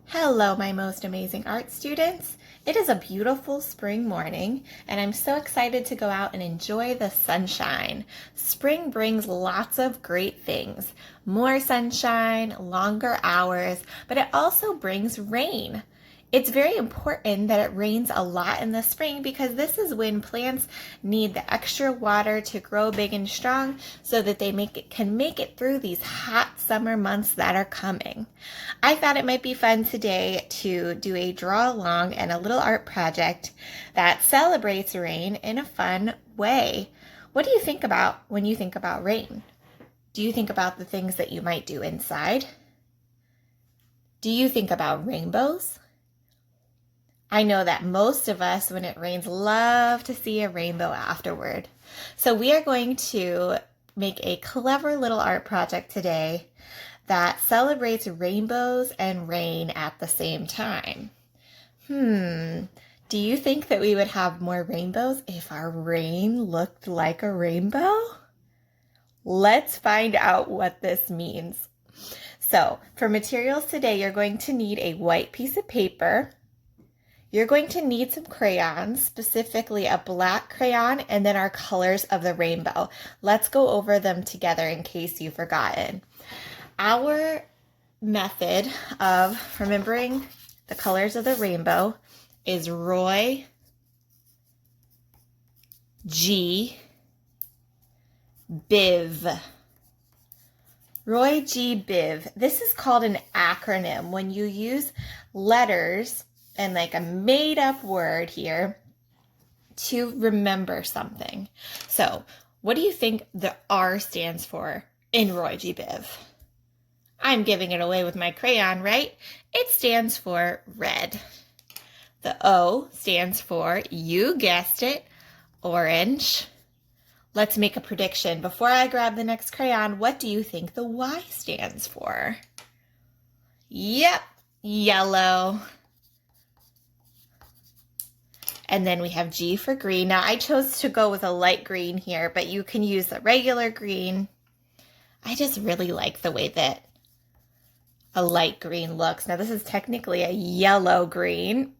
Hello, my most amazing art students. It is a beautiful spring morning, and I'm so excited to go out and enjoy the sunshine. Spring brings lots of great things. More sunshine, longer hours, but it also brings rain. It's very important that it rains a lot in the spring because this is when plants need the extra water to grow big and strong so that they can make it through these hot summer months that are coming. I thought it might be fun today to do a draw along and a little art project that celebrates rain in a fun way. What do you think about when you think about rain? Do you think about the things that you might do inside? Do you think about rainbows? I know that most of us, when it rains, love to see a rainbow afterward. So we are going to make a clever little art project today that celebrates rainbows and rain at the same time. Do you think that we would have more rainbows if our rain looked like a rainbow? Let's find out what this means. So for materials today, you're going to need a white piece of paper. You're going to need some crayons, specifically a black crayon, and then our colors of the rainbow. Let's go over them together in case you've forgotten. Our method of remembering the colors of the rainbow is ROYGBIV. ROYGBIV. This is called an acronym when you use letters and like a made-up word here to remember something. So what do you think the R stands for in ROYGBIV? I'm giving it away with my crayon, right? It stands for red. The O stands for, you guessed it, orange. Let's make a prediction. Before I grab the next crayon, what do you think the Y stands for? Yep, yellow. And then we have G for green. Now I chose to go with a light green here, but you can use a regular green. I just really like the way that a light green looks. Now this is technically a yellow green.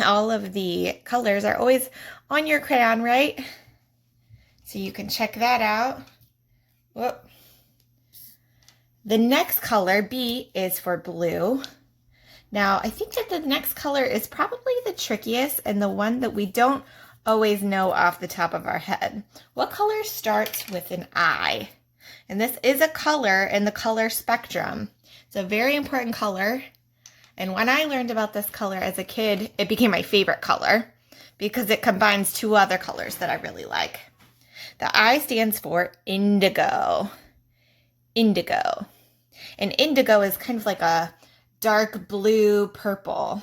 All of the colors are always on your crayon, right? So you can check that out. Whoop. The next color, B, is for blue. Now, I think that the next color is probably the trickiest and the one that we don't always know off the top of our head. What color starts with an I? And this is a color in the color spectrum. It's a very important color. And when I learned about this color as a kid, it became my favorite color because it combines two other colors that I really like. The I stands for indigo. Indigo. And indigo is kind of like a dark blue purple.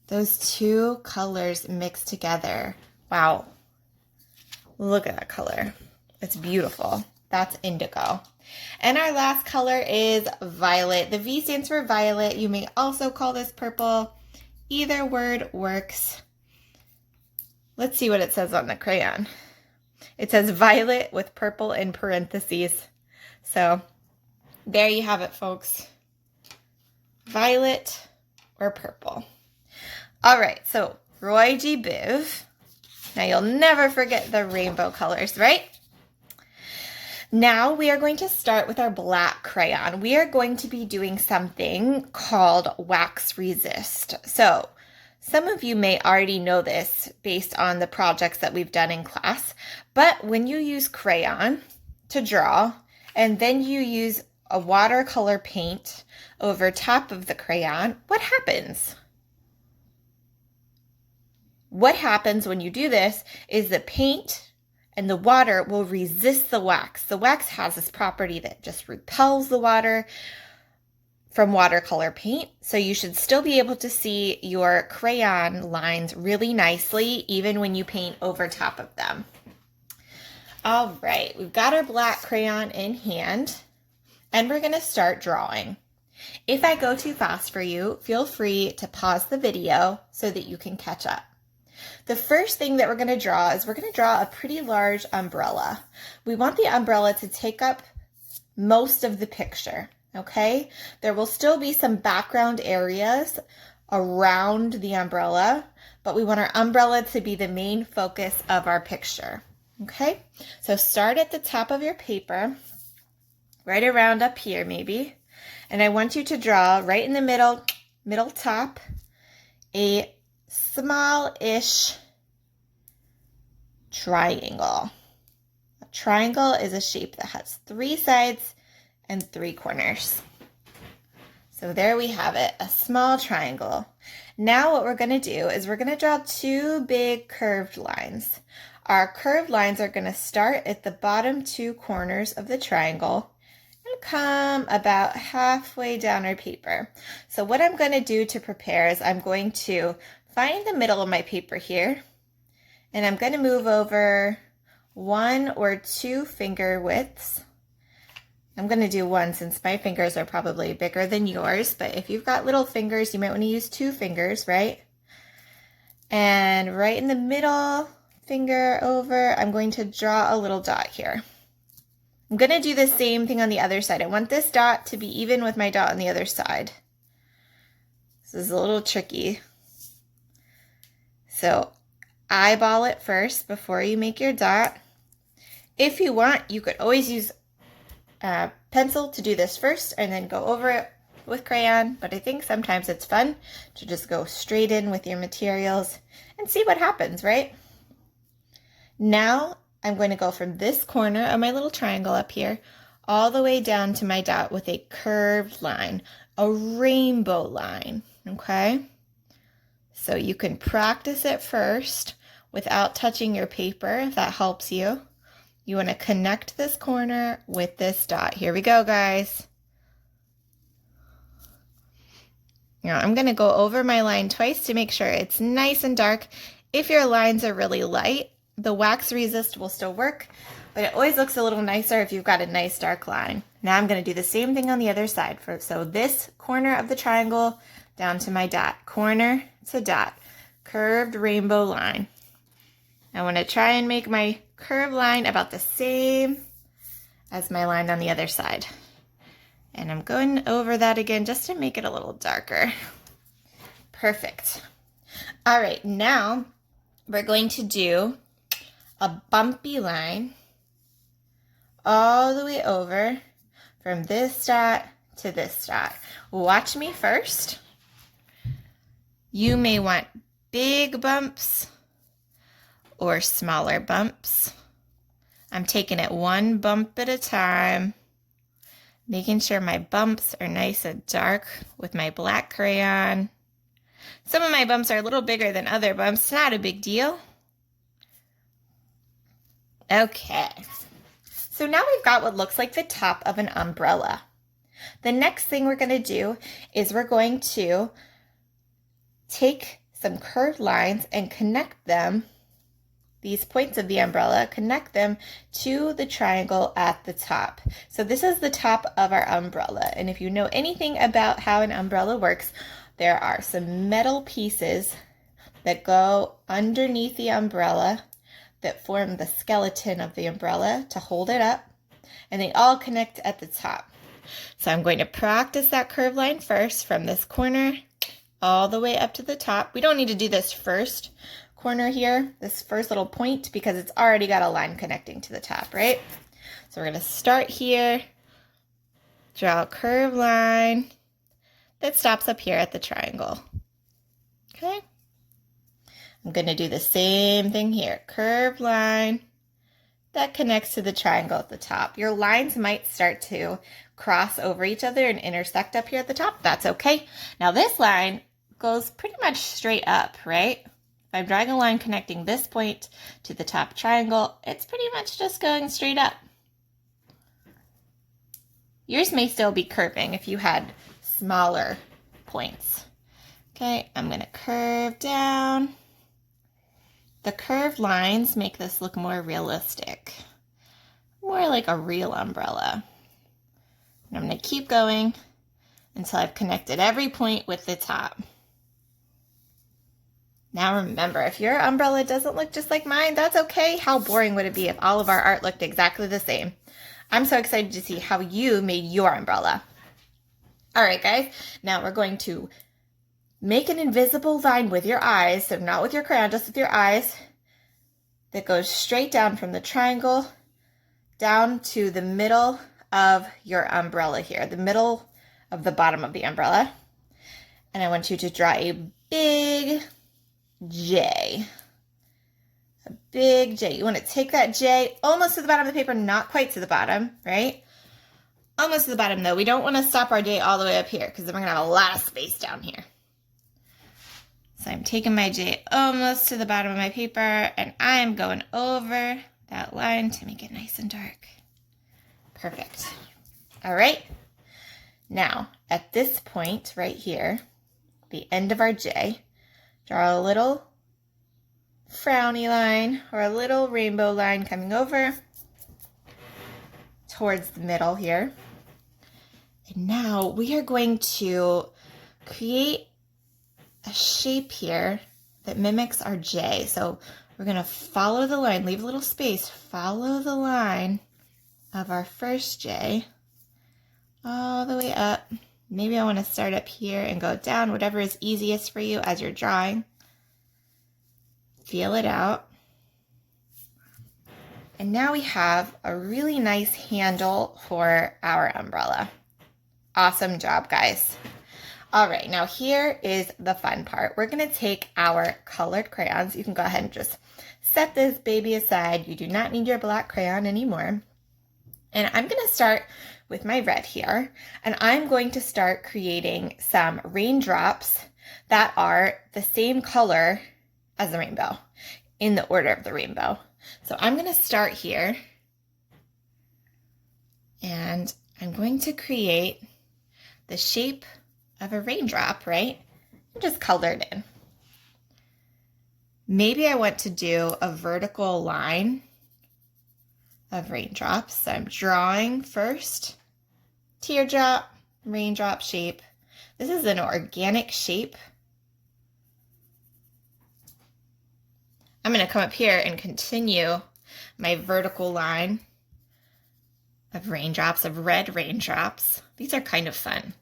Those two colors mixed together. Wow. Look at that color. It's beautiful. That's indigo. And our last color is violet. The V stands for violet. You may also call this purple. Either word works. Let's see what it says on the crayon. It says violet with purple in parentheses. So there you have it, folks. Violet or purple. All right, so ROYGBIV. Now you'll never forget the rainbow colors, right? Now we are going to start with our black crayon. We are going to be doing something called wax resist. So some of you may already know this based on the projects that we've done in class, but when you use crayon to draw and then you use a watercolor paint over top of the crayon, what happens? What happens when you do this is the paint and the water will resist the wax. The wax has this property that just repels the water from watercolor paint. So you should still be able to see your crayon lines really nicely, even when you paint over top of them. All right, we've got our black crayon in hand. And we're going to start drawing. If I go too fast for you, feel free to pause the video so that you can catch up. The first thing that we're going to draw is we're going to draw a pretty large umbrella. We want the umbrella to take up most of the picture. okay? There will still be some background areas around the umbrella, but we want our umbrella to be the main focus of our picture, okay? So start at the top of your paper, right around up here maybe, and I want you to draw right in the middle top, a small-ish triangle. A triangle is a shape that has 3 sides and 3 corners. So there we have it, a small triangle. Now what we're going to do is we're going to draw 2 big curved lines. Our curved lines are going to start at the bottom 2 corners of the triangle and come about halfway down our paper. So what I'm going to do to prepare is I'm going to find the middle of my paper here, and I'm going to move over 1 or 2 finger widths. I'm going to do 1 since my fingers are probably bigger than yours, but if you've got little fingers, you might want to use 2 fingers, right? And right in the middle finger over, I'm going to draw a little dot here. I'm going to do the same thing on the other side. I want this dot to be even with my dot on the other side. This is a little tricky. So eyeball it first before you make your dot. If you want, you could always use a pencil to do this first and then go over it with crayon, but I think sometimes it's fun to just go straight in with your materials and see what happens, right? Now I'm going to go from this corner of my little triangle up here all the way down to my dot with a curved line, a rainbow line, okay? So you can practice it first without touching your paper if that helps you. You want to connect this corner with this dot. Here we go, guys. Now I'm going to go over my line twice to make sure it's nice and dark. If your lines are really light, the wax resist will still work, but it always looks a little nicer if you've got a nice dark line. Now I'm going to do the same thing on the other side. So this corner of the triangle down to my dot, corner to dot, curved rainbow line. I want to try and make my curved line about the same as my line on the other side. And I'm going over that again just to make it a little darker. Perfect. All right, now we're going to do a bumpy line all the way over from this dot to this dot. Watch me first. You may want big bumps or smaller bumps. I'm taking it 1 bump at a time, making sure my bumps are nice and dark with my black crayon. Some of my bumps are a little bigger than other bumps, not a big deal. Okay, so now we've got what looks like the top of an umbrella. The next thing we're going to do is we're going to take some curved lines and connect them, these points of the umbrella, connect them to the triangle at the top. So this is the top of our umbrella, and if you know anything about how an umbrella works, there are some metal pieces that go underneath the umbrella that form the skeleton of the umbrella to hold it up, and they all connect at the top. So I'm going to practice that curved line first from this corner all the way up to the top. We don't need to do this first corner here, this first little point, because it's already got a line connecting to the top, right? So we're going to start here, draw a curved line that stops up here at the triangle. Okay? I'm going to do the same thing here. Curved line that connects to the triangle at the top. Your lines might start to cross over each other and intersect up here at the top. That's okay. Now this line goes pretty much straight up, right? If I'm drawing a line connecting this point to the top triangle, it's pretty much just going straight up. Yours may still be curving if you had smaller points. Okay, I'm going to curve down. The curved lines make this look more realistic, more like a real umbrella. And I'm going to keep going until I've connected every point with the top. Now remember, if your umbrella doesn't look just like mine, that's okay. How boring would it be if all of our art looked exactly the same? I'm so excited to see how you made your umbrella. All right, guys, now we're going to make an invisible line with your eyes, so not with your crayon, just with your eyes, that goes straight down from the triangle down to the middle of your umbrella here, the middle of the bottom of the umbrella. And I want you to draw a big J. A big J. You want to take that J almost to the bottom of the paper, not quite to the bottom, right? Almost to the bottom though. We don't want to stop our J all the way up here because then we're going to have a lot of space down here. So I'm taking my J almost to the bottom of my paper and I'm going over that line to make it nice and dark. Perfect. All right. Now, at this point right here, the end of our J, draw a little frowny line or a little rainbow line coming over towards the middle here. And now we are going to create a shape here that mimics our J. So we're going to follow the line, leave a little space, follow the line of our first J all the way up. Maybe I want to start up here and go down, whatever is easiest for you as you're drawing. Feel it out. And now we have a really nice handle for our umbrella. Awesome job, guys. All right, now here is the fun part. We're going to take our colored crayons. You can go ahead and just set this baby aside. You do not need your black crayon anymore. And I'm going to start with my red here, and I'm going to start creating some raindrops that are the same color as the rainbow, in the order of the rainbow. So I'm going to start here, and I'm going to create the shape of a raindrop, right? And just color it in. Maybe I want to do a vertical line of raindrops. So I'm drawing first, teardrop, raindrop shape. This is an organic shape. I'm going to come up here and continue my vertical line of raindrops, of red raindrops. These are kind of fun.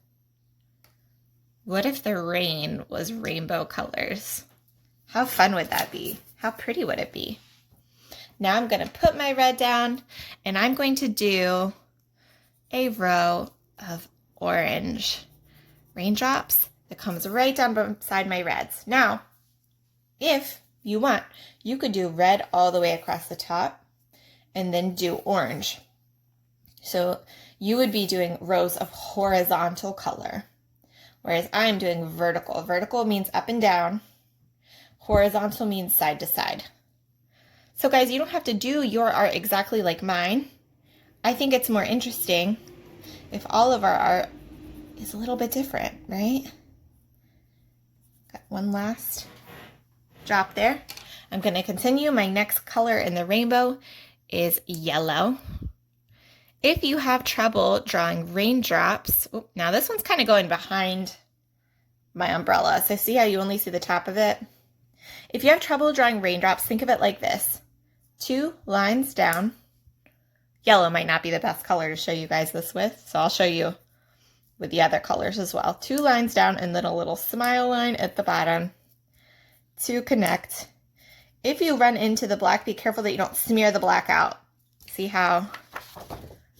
What if the rain was rainbow colors? How fun would that be? How pretty would it be? Now I'm going to put my red down and I'm going to do a row of orange raindrops that comes right down beside my reds. Now, if you want, you could do red all the way across the top and then do orange. So you would be doing rows of horizontal color, whereas I'm doing vertical. Vertical means up and down. Horizontal means side to side. So guys, you don't have to do your art exactly like mine. I think it's more interesting if all of our art is a little bit different, right? Got one last drop there. I'm going to continue. My next color in the rainbow is yellow. If you have trouble drawing raindrops, now this one's kind of going behind my umbrella. So see how you only see the top of it? If you have trouble drawing raindrops, think of it like this. 2 lines down. Yellow might not be the best color to show you guys this with, so I'll show you with the other colors as well. 2 lines down and then a little smile line at the bottom to connect. If you run into the black, be careful that you don't smear the black out. See how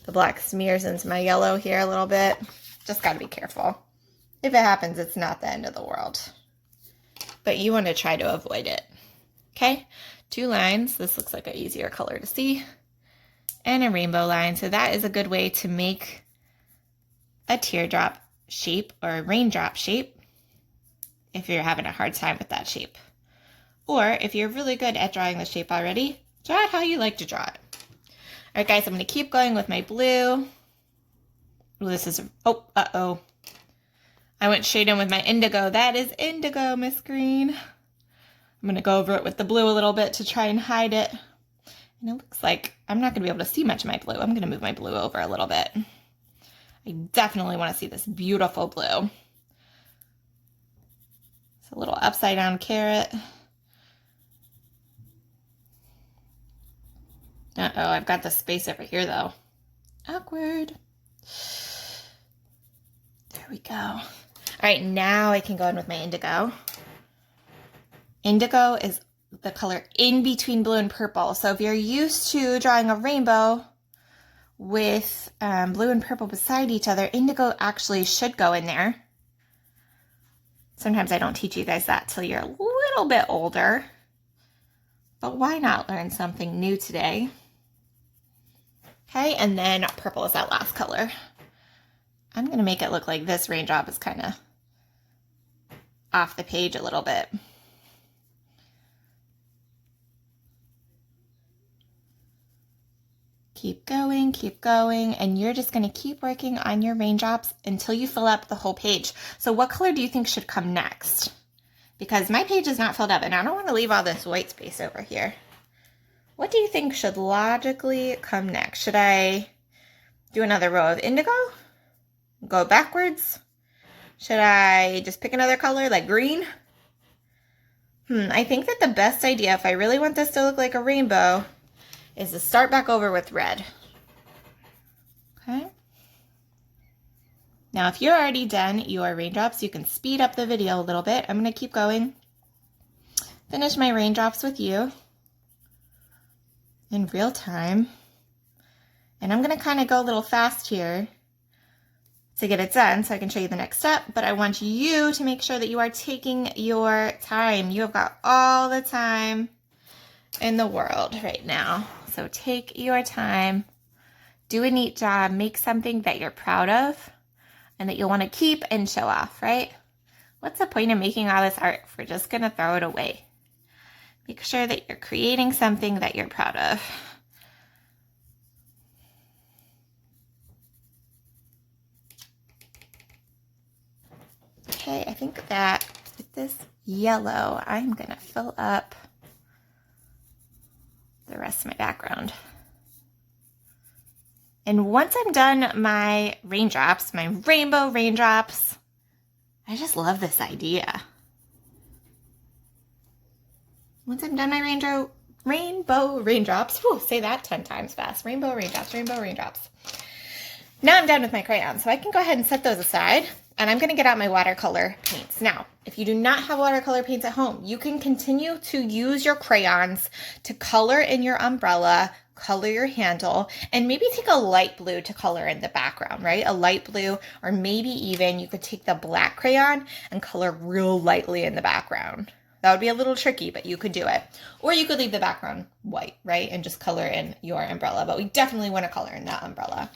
the black smears into my yellow here a little bit? Just got to be careful. If it happens, it's not the end of the world. But you want to try to avoid it. Okay? 2 lines. This looks like an easier color to see. And a rainbow line. So that is a good way to make a teardrop shape or a raindrop shape if you're having a hard time with that shape. Or if you're really good at drawing the shape already, draw it how you like to draw it. All right, guys, I'm going to keep going with my blue. Ooh, this is, uh-oh. I went straight in with my indigo. That is indigo, Miss Green. I'm going to go over it with the blue a little bit to try and hide it. And it looks like I'm not going to be able to see much of my blue. I'm going to move my blue over a little bit. I definitely want to see this beautiful blue. It's a little upside down carrot. Uh-oh, I've got the space over here though. Awkward. There we go. All right, now I can go in with my indigo. Indigo is the color in between blue and purple. So if you're used to drawing a rainbow with blue and purple beside each other, indigo actually should go in there. Sometimes I don't teach you guys that till you're a little bit older. But why not learn something new today? Okay, and then purple is that last color. I'm going to make it look like this raindrop is kind of off the page a little bit. Keep going, and you're just going to keep working on your raindrops until you fill up the whole page. So what color do you think should come next? Because my page is not filled up, and I don't want to leave all this white space over here. What do you think should logically come next? Should I do another row of indigo? Go backwards? Should I just pick another color like green? I think that the best idea, if I really want this to look like a rainbow, is to start back over with red. Okay. Now, if you're already done your raindrops, you can speed up the video a little bit. I'm going to keep going. Finish my raindrops with you in real time. And I'm going to kind of go a little fast here to get it done so I can show you the next step. But I want you to make sure that you are taking your time. You have got all the time in the world right now. So take your time, do a neat job, make something that you're proud of and that you'll want to keep and show off, right? What's the point of making all this art if we're just going to throw it away? Make sure that you're creating something that you're proud of. Okay, I think that with this yellow, I'm going to fill up the rest of my background. And once I'm done my raindrops, my rainbow raindrops, I just love this idea. Once I'm done my rainbow raindrops, whew, say that 10 times fast, rainbow raindrops, rainbow raindrops. Now I'm done with my crayons, so I can go ahead and set those aside, and I'm gonna get out my watercolor paints. Now, if you do not have watercolor paints at home, you can continue to use your crayons to color in your umbrella, color your handle, and maybe take a light blue to color in the background, right? A light blue, or maybe even you could take the black crayon and color real lightly in the background. That would be a little tricky, but you could do it. Or you could leave the background white, right? And just color in your umbrella, but we definitely want to color in that umbrella.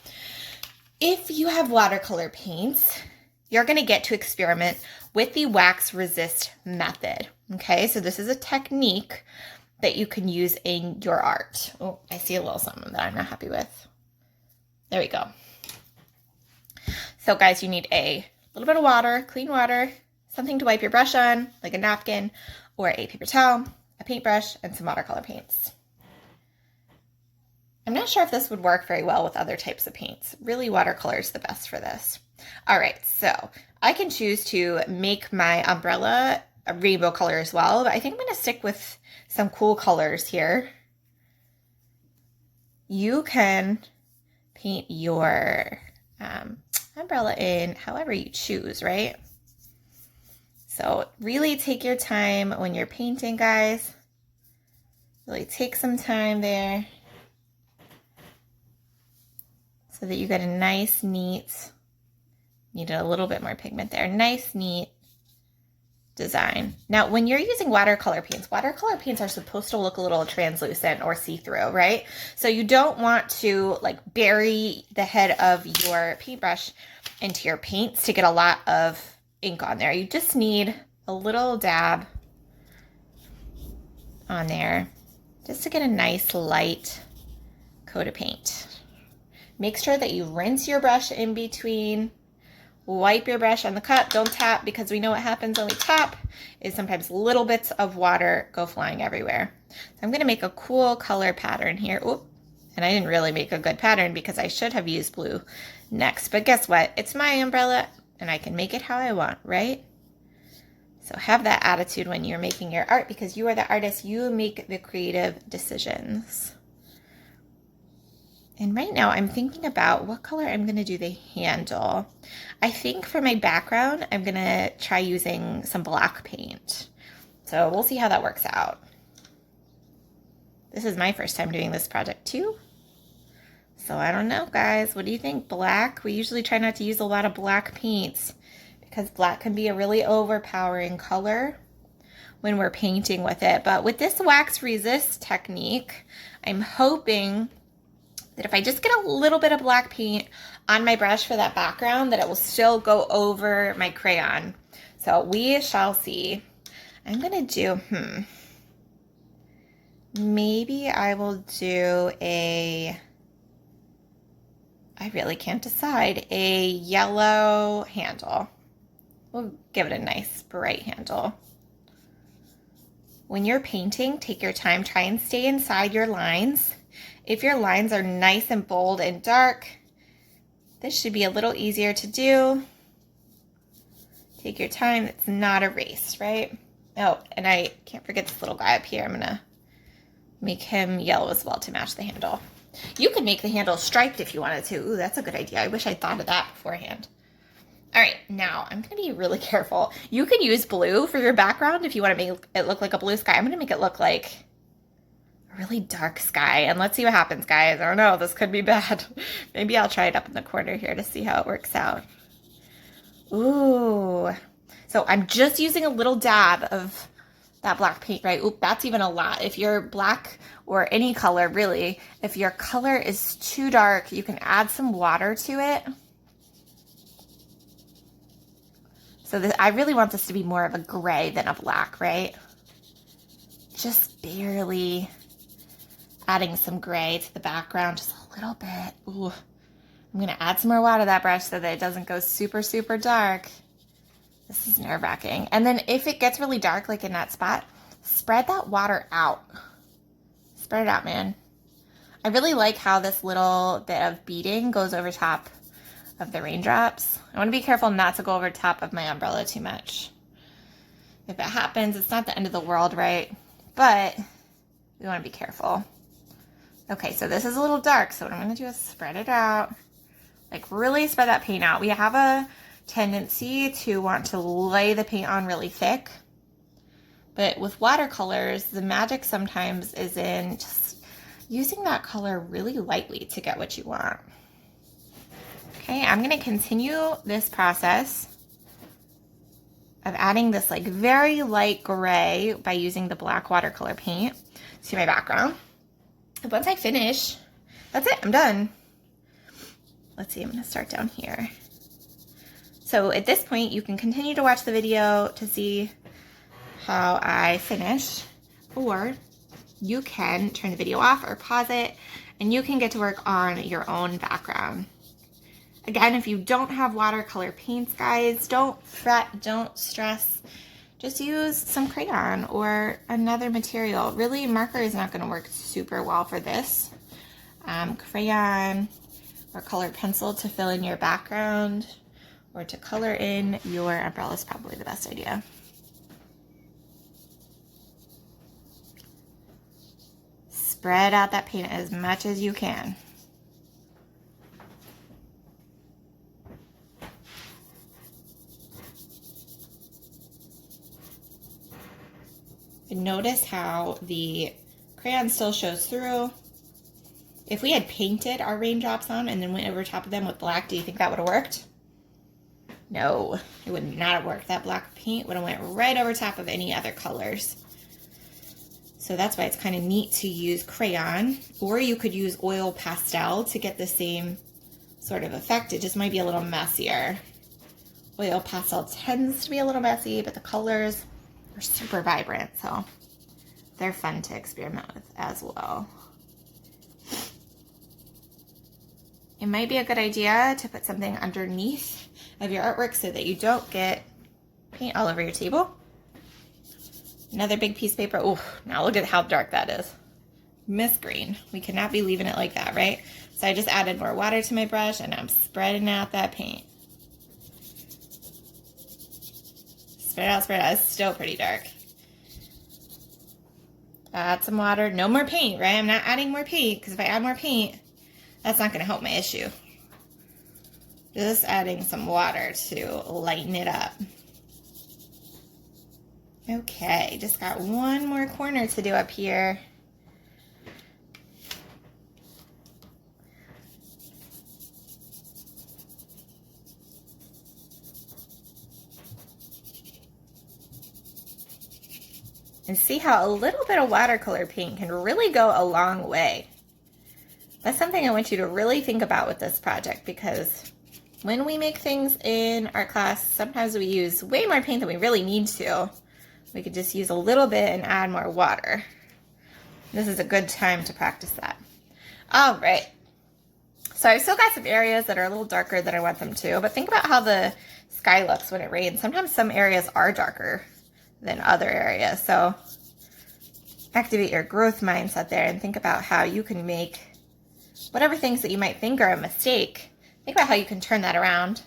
If you have watercolor paints, you're going to get to experiment with the wax resist method. Okay, so this is a technique that you can use in your art. Oh, I see a little something that I'm not happy with. There we go. So guys, you need a little bit of water, clean water, something to wipe your brush on, like a napkin or a paper towel, a paintbrush, and some watercolor paints. I'm not sure if this would work very well with other types of paints. Really, watercolor is the best for this. All right, so I can choose to make my umbrella a rainbow color as well, but I think I'm going to stick with some cool colors here. You can paint your umbrella in however you choose, right? So really take your time when you're painting, guys. Really take some time there so that you get a nice, neat, needed a little bit more pigment there, nice, neat design. Now, when you're using watercolor paints are supposed to look a little translucent or see-through, right? So you don't want to like bury the head of your paintbrush into your paints to get a lot of ink on there. You just need a little dab on there just to get a nice light coat of paint. Make sure that you rinse your brush in between. Wipe your brush on the cup. Don't tap, because we know what happens when we tap is sometimes little bits of water go flying everywhere. So I'm going to make a cool color pattern here. Oop, and I didn't really make a good pattern because I should have used blue next. But guess what? It's my umbrella and I can make it how I want, right? So have that attitude when you're making your art, because you are the artist. You make the creative decisions. And right now I'm thinking about what color I'm going to do the handle. I think for my background, I'm going to try using some black paint. So we'll see how that works out. This is my first time doing this project too. So I don't know, guys. What do you think? Black? We usually try not to use a lot of black paints because black can be a really overpowering color when we're painting with it. But with this wax resist technique, I'm hoping that if I just get a little bit of black paint on my brush for that background, that it will still go over my crayon. So we shall see. I'm gonna do, maybe I will do I really can't decide, a yellow handle. We'll give it a nice bright handle. When you're painting, take your time, try and stay inside your lines. If your lines are nice and bold and dark, this should be a little easier to do. Take your time, it's not a race, right? Oh, and I can't forget this little guy up here. I'm gonna make him yellow as well to match the handle. You could make the handle striped if you wanted to. Ooh, that's a good idea. I wish I'd thought of that beforehand. All right, now I'm gonna be really careful. You can use blue for your background if you wanna make it look like a blue sky. I'm gonna make it look like a really dark sky, and let's see what happens, guys. I don't know, this could be bad. Maybe I'll try it up in the corner here to see how it works out. Ooh, so I'm just using a little dab of that black paint, right? Oop, that's even a lot. If you're black or any color, really, if your color is too dark, you can add some water to it. So I really want this to be more of a gray than a black, right? Just barely adding some gray to the background, just a little bit. Ooh, I'm gonna add some more water to that brush so that it doesn't go super, super dark. This is nerve-wracking. And then if it gets really dark, like in that spot, spread that water out. Spread it out, man. I really like how this little bit of beading goes over top of the raindrops. I want to be careful not to go over top of my umbrella too much. If it happens, it's not the end of the world, right? But we want to be careful. Okay, so this is a little dark, so what I'm going to do is spread it out. Like really spread that paint out. We have a tendency to want to lay the paint on really thick. But with watercolors, the magic sometimes is in just using that color really lightly to get what you want. Okay, I'm going to continue this process of adding this like very light gray by using the black watercolor paint to my background. And once I finish, that's it, I'm done. Let's see, I'm going to start down here. So at this point, you can continue to watch the video to see how I finish, or you can turn the video off or pause it, and you can get to work on your own background. Again, if you don't have watercolor paints, guys, don't fret, don't stress. Just use some crayon or another material. Really, marker is not going to work super well for this. Crayon or colored pencil to fill in your background or to color in your umbrella is probably the best idea. Spread out that paint as much as you can. And notice how the crayon still shows through. If we had painted our raindrops on and then went over top of them with black, do you think that would have worked? No, it would not have worked. That black paint would have went right over top of any other colors. So that's why it's kind of neat to use crayon, or you could use oil pastel to get the same sort of effect. It just might be a little messier. Oil pastel tends to be a little messy, but the colors are super vibrant, so they're fun to experiment with as well. It might be a good idea to put something underneath of your artwork so that you don't get paint all over your table. Another big piece of paper. Oh, now look at how dark that is. Miss green. We cannot be leaving it like that, right? So I just added more water to my brush and I'm spreading out that paint. Spread out, spread out. It's still pretty dark. Add some water. No more paint, right? I'm not adding more paint because if I add more paint, That's not going to help my issue. Just adding some water to lighten it up. Okay, just got one more corner to do up here. And see how a little bit of watercolor paint can really go a long way. That's something I want you to really think about with this project, because when we make things in art class, sometimes we use way more paint than we really need to. We could just use a little bit and add more water. This is a good time to practice that. All right. So I've still got some areas that are a little darker than I want them to, but think about how the sky looks when it rains. Sometimes some areas are darker than other areas. So activate your growth mindset there and think about how you can make whatever things that you might think are a mistake. Think about how you can turn that around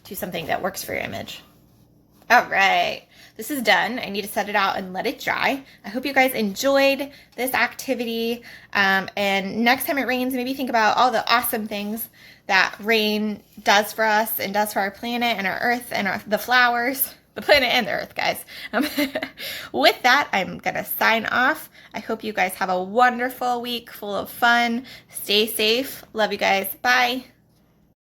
to something that works for your image. All right, this is done. I need to set it out and let it dry. I hope you guys enjoyed this activity. And next time it rains, maybe think about all the awesome things that rain does for us and does for our planet and our earth and the flowers. The planet and the earth, guys. With that, I'm going to sign off. I hope you guys have a wonderful week full of fun. Stay safe. Love you guys. Bye.